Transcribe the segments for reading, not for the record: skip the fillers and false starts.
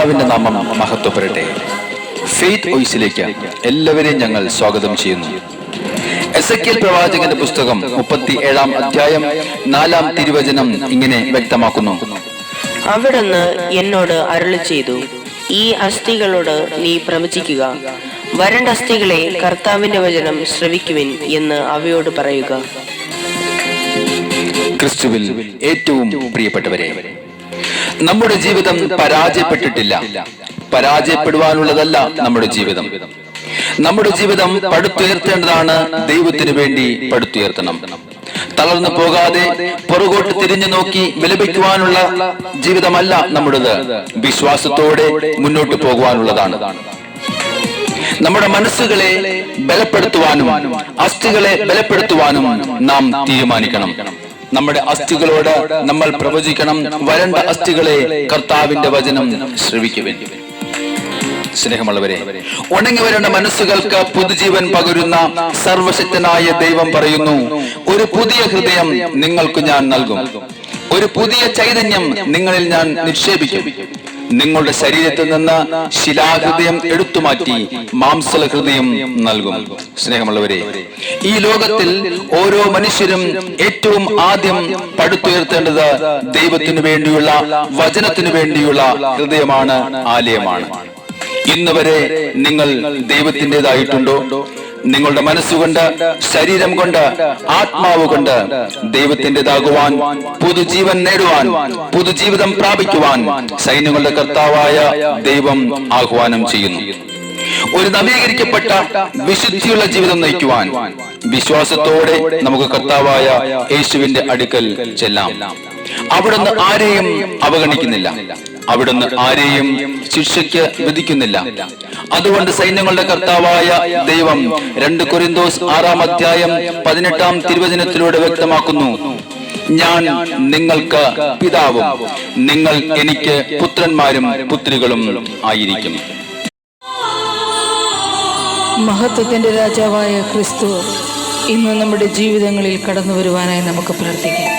കർത്താവിന്റെ നാമം മഹത്വപ്പെടട്ടെ. ഫെയ്ത്ത് വോയിസിലേക്ക് എല്ലാവരെയും ഞങ്ങൾ സ്വാഗതം ചെയ്യുന്നു. എസെക്കിയേൽ പ്രവാചകന്റെ പുസ്തകം 37-ാം അധ്യായം 4-ാം തിരുവചനം ഇങ്ങനെ വ്യക്തമാക്കുന്നു: അവിടുന്ന് എന്നോട് അരുളി ചെയ്തു, ഈ അസ്ഥികളോട് നീ പ്രവചിക്കുക, വരണ്ട അസ്ഥികളെ കർത്താവിന്റെ വചനം ശ്രവിക്കുവിൻ എന്ന് അവയോട് പറയുക. ക്രിസ്തുവിൽ ഏറ്റവും പ്രിയപ്പെട്ടവരെ, നമ്മുടെ ജീവിതം പരാജയപ്പെട്ടിട്ടില്ല. പരാജയപ്പെടുവാനുള്ളതല്ല നമ്മുടെ ജീവിതം. നമ്മുടെ ജീവിതം പടുത്തുയർത്തേണ്ടതാണ്. ദൈവത്തിന് വേണ്ടി പടുത്തുയർത്തണം. തളർന്നു പോകാതെ പുറകോട്ട് തിരിഞ്ഞു നോക്കി വിലപിക്കുവാനുള്ള ജീവിതമല്ല നമ്മുടേത്. വിശ്വാസത്തോടെ മുന്നോട്ട് പോകുവാനുള്ളതാണ്. നമ്മുടെ മനസ്സുകളെ ബലപ്പെടുത്തുവാനും അസ്ഥികളെ ബലപ്പെടുത്തുവാനും നാം തീരുമാനിക്കണം. നമ്മുടെ അസ്ഥികളോട് നമ്മൾ പ്രവചിക്കണം, വരണ്ട അസ്ഥികളെ കർത്താവിന്റെ വചനം ശ്രവിക്കുവിൻ. സ്നേഹമുള്ളവരെ, ഉണങ്ങി വരേണ്ട മനസ്സുകൾക്ക് പുതുജീവൻ പകരുന്ന സർവശക്തനായ ദൈവം പറയുന്നു, ഒരു പുതിയ ഹൃദയം നിങ്ങൾക്ക് ഞാൻ നൽകും, ഒരു പുതിയ ചൈതന്യം നിങ്ങളിൽ ഞാൻ നിക്ഷേപിക്കും. നിങ്ങളുടെ ശരീരത്തിൽ നിന്ന് ശിലാഹൃദയം എടുത്തുമാറ്റി മാംസല ഹൃദയം നൽകും. സ്നേഹമുള്ളവരെ, ഈ ലോകത്തിൽ ഓരോ മനുഷ്യരും ഏറ്റവും ആദ്യം പടുത്തുയർത്തേണ്ടത് ദൈവത്തിനു വേണ്ടിയുള്ള, വചനത്തിനു വേണ്ടിയുള്ള ഹൃദയമാണ്, ആലയമാണ്. ഇന്ന് വരെ നിങ്ങൾ ദൈവത്തിൻ്റെതായിട്ടുണ്ടോ? നിങ്ങളുടെ മനസ്സുകൊണ്ട്, ശരീരം കൊണ്ട്, ആത്മാവ് കൊണ്ട് ദൈവത്തിൻ്റെതാകുവാൻ, പുതുജീവൻ നേടുവാൻ, പുതുജീവിതം പ്രാപിക്കുവാൻ സൈന്യങ്ങളുടെ കർത്താവായ ദൈവം ആഹ്വാനം ചെയ്യുന്നു. ഒരു നവീകരിക്കപ്പെട്ട വിശുദ്ധിയുള്ള ജീവിതം നയിക്കുവാൻ വിശ്വാസത്തോടെ നമുക്ക് കർത്താവായ യേശുവിന്റെ അടുക്കൽ ചെല്ലാം. അവിടുന്ന് ആരെയും അവഗണിക്കുന്നില്ല. അവിടുന്ന് ആരെയും ശിക്ഷയ്ക്ക് വിധിക്കുന്നില്ല. അതുകൊണ്ട് സൈന്യങ്ങളുടെ കർത്താവായ ദൈവം 2 കൊരിന്തോസ് 6-ാം അധ്യായം 18-ാം തിരുവചനത്തിലൂടെ വ്യക്തമാക്കുന്നു: ഞാൻ നിങ്ങൾക്ക് പിതാവും നിങ്ങൾ എനിക്ക് പുത്രന്മാരും പുത്രികളും ആയിരിക്കും. മഹത്വത്തിന്റെ രാജാവായ ക്രിസ്തു ഇന്ന് നമ്മുടെ ജീവിതങ്ങളിൽ കടന്നു വരുവാനായി നമുക്ക് പ്രാർത്ഥിക്കാം.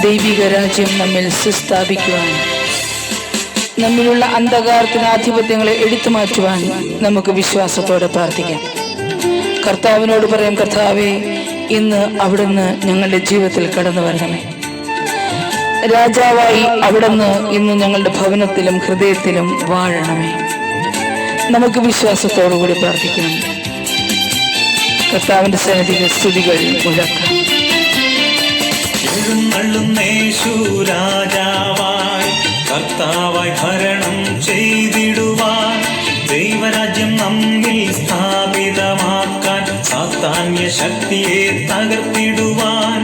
ദൈവിക രാജ്യം നമ്മിൽ സുസ്ഥാപിക്കുവാൻ, നമ്മിലുള്ള അന്ധകാരത്തിന് ആധിപത്യങ്ങളെ എടുത്തു മാറ്റുവാൻ നമുക്ക് വിശ്വാസത്തോടെ പ്രാർത്ഥിക്കാം. കർത്താവിനോട് പറയാം, കർത്താവേ, ഇന്ന് അവിടുന്ന് ഞങ്ങളുടെ ജീവിതത്തിൽ കടന്നു വരണമേ. രാജാവായി അവിടുന്ന് ഇന്ന് ഞങ്ങളുടെ ഭവനത്തിലും ഹൃദയത്തിലും വാഴണമേ. നമുക്ക് വിശ്വാസത്തോടുകൂടി പ്രാർത്ഥിക്കണം. കർത്താവിന്റെ സന്നിധിയിൽ സ്തുതികൾ മുഴക്കാം. രാജാവായി കർത്താവായി ഭരണം ചെയ്തിടുവാൻ, ദൈവരാജ്യം നമ്മിൽ സ്ഥാപിതമാക്കാൻ, സാത്താന്യ ശക്തിയെ തകർത്തിടുവാൻ,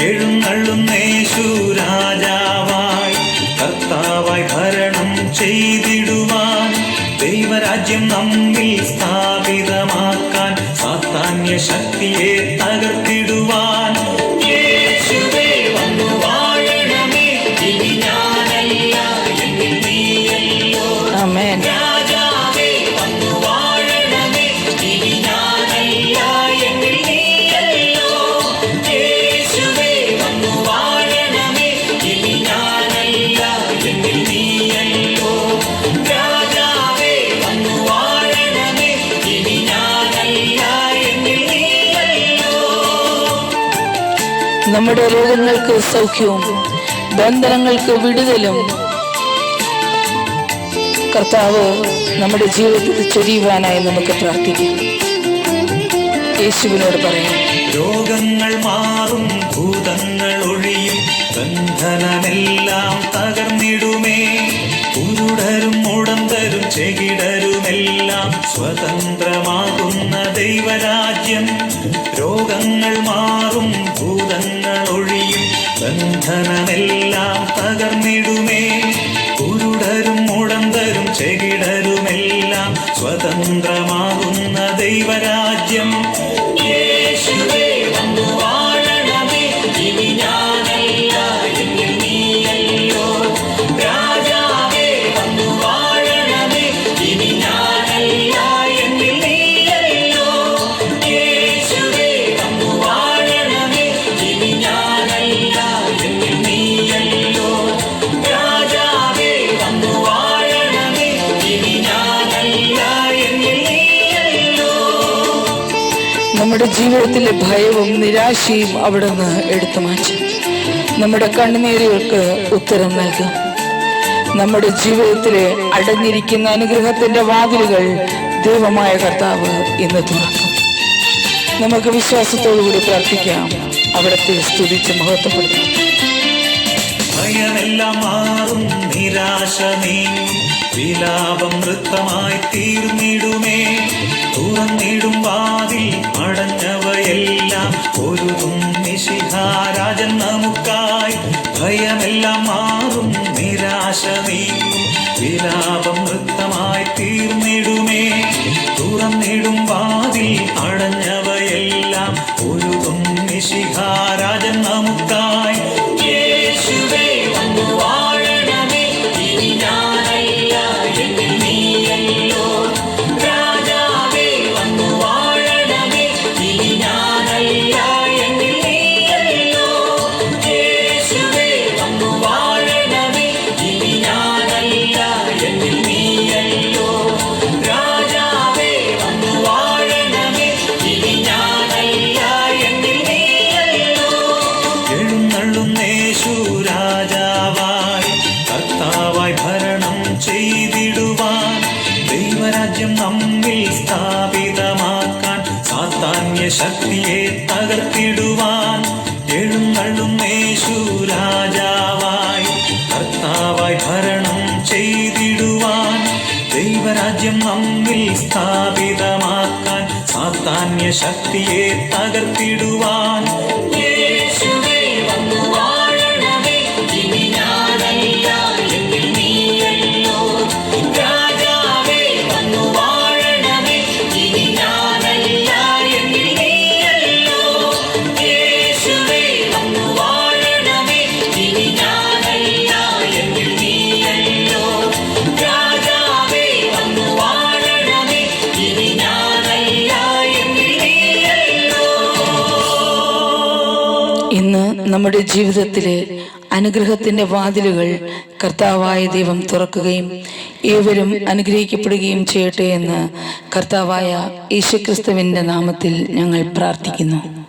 എഴുന്നള്ളുന്നേശു രാജാവായി കർത്താവായി ഭരണം ചെയ്തിടുവാൻ, ദൈവരാജ്യം നമ്മിൽ സ്ഥാപിതമാക്കാൻ, സാത്താന്യ ശക്തിയെ തകർത്തിടുവാൻ. യേശുവേ വന്നു വാഴണമേ, ഇനി ഞാനല്ല എന്നിൽ നീയല്ലോ. ആമേൻ. രാജാവേ വന്നു വാഴണമേ, ഇനി ഞാനല്ല എന്നിൽ നീയല്ലോ. യേശുവേ വന്നു വാഴണമേ, ഇനി ഞാനല്ല എന്നിൽ നീയല്ലോ. രാജാവേ വന്നു വാഴണമേ, ഇനി ഞാനല്ല എന്നിൽ നീയല്ലോ. നമ്മുടെ രോഗങ്ങൾക്ക് സൗഖ്യവും ബന്ധനങ്ങൾക്ക് വിടുതലും കർത്താവ് നമ്മുടെ ജീവിതത്തിൽ ചൊരിയുവാനായി നമുക്ക് പ്രാർത്ഥിക്കാം. യേശുവിനോട് പറയാം, രോഗങ്ങൾ മാറും, ഭൂതങ്ങൾ ഒഴിയും, ബന്ധനമെല്ലാം തകർന്നിടുമേ. കുരുടരും മുടന്തരും ചെകിടരുമെല്ലാം സ്വതന്ത്രമാകുന്ന ദൈവരാജ്യം. രോഗങ്ങൾ മാറും, ഭൂതങ്ങൾ ഒഴിയും, ബന്ധനമെല്ലാം തകർന്നിടുമേ. കുരുടരും മുടന്തരും ചെകിടരുമെല്ലാം സ്വതന്ത്രമാകുന്ന ദൈവരാജ്യം. യേശുവേ വന്നു വാഴണമേ, ഇനി ഞാനല്ല എന്നിൽ നീയല്ലോ. രാജാവേ വന്നു വാഴണമേ, ഇനി ഞാനല്ല എന്നിൽ നീയല്ലോ. യേശുവേ വന്നു വാഴണമേ, ഇനി ഞാനല്ല എന്നിൽ നീയല്ലോ. രാജാവേ വന്നു വാഴ നമ്മുടെ ജീവിതത്തിലെ ഭയവും നിരാശയും അവിടുന്ന് എടുത്തു മാറ്റും. നമ്മുടെ കണ്ണുനീരുകൾക്ക് ഉത്തരം നൽകും. നമ്മുടെ ജീവിതത്തിലെ അടഞ്ഞിരിക്കുന്ന അനുഗ്രഹത്തിന്റെ വാതിലുകൾ ദൈവമായ കർത്താവ് ഇന്ന് തുറക്കും. നമുക്ക് വിശ്വാസത്തോടുകൂടി പ്രാർത്ഥിക്കാം. അവിടുത്തെ സ്തുതിച്ച് മഹത്വപ്പെടുത്താം. ഭയമെല്ലാം മാറും, നിരാശ നീങ്ങും, വിലാപം നൃത്തമായി തീർന്നിടുമേ. തുറന്നിടും വാതിൽ അടഞ്ഞവയെല്ലാം ഒരുതും മിശിഹാരാജൻ നമുക്കായി. ഭയമെല്ലാം മാറും, നിരാശ നീങ്ങും, വിലാപം നൃത്തമായി തീർന്നിടുമേ. തുറന്നിടും വാതിൽ അടഞ്ഞവയെല്ലാം ഒരുതും മിശിഹാരാജൻ നമുക്കായി. യേശുവേ വന്നു വാഴണമേ, ഇനി ഞാനല്ല എന്നിൽ നീയല്ലോ. രാജാവേ വന്നു വാഴണമേ, ഇനി ഞാനല്ല എന്നിൽ നീയല്ലോ. യേശുവേ വന്നു വാഴണമേ, ഇനി ഞാനല്ല എന്നിൽ നീയല്ലോ. രാജാവേ വന്നു വാഴണമേ, ഇനി ഞാനല്ല എന്നിൽ നീയല്ലോ. എഴുന്നള്ളുന്നേശു രാജാവായി, കർത്താവായി ഭരണം ചെയ്തിടുവാൻ. ദൈവരാജ്യം നമ്മിൽ സ്ഥാപിതമാക്കാൻ, സാത്താന്യ ശക്തിയെ തകർത്തിടുവാൻ. എഴുന്നള്ളുന്നേശു രാജാവായി, കർത്താവായി ഭരണം ചെയ്തിടുവാൻ. ദൈവരാജ്യം നമ്മിൽ സ്ഥാപിതമാക്കാൻ, സാത്താന്യ ശക്തിയെ തകർത്തിടുവാൻ. യേശുവേ വന്നു വാഴണമേ, ഇനി ഞാനല്ല എന്നിൽ നീയല്ലോ. രാജാവേ വന്നു വാഴണമേ, ഇനി ഞാനല്ല എന്നിൽ നീയല്ലോ. യേശുവേ വന്നു വാഴണമേ, ഇനി ഞാനല്ല എന്നിൽ നീയല്ലോ. രാജാവേ വന്നു വാഴണമേ, ഇനി ഞാനല്ല എന്നിൽ നീയല്ലോ. ഇന്ന് നമ്മുടെ ജീവിതത്തിലെ അനുഗ്രഹത്തിന്റെ വാതിലുകൾ കർത്താവായ ദൈവം തുറക്കുകയും ഏവരും അനുഗ്രഹിക്കപ്പെടുകയും ചെയ്യട്ടെ എന്ന് കർത്താവായ യേശുക്രിസ്തുവിന്റെ നാമത്തിൽ ഞങ്ങൾ പ്രാർത്ഥിക്കുന്നു.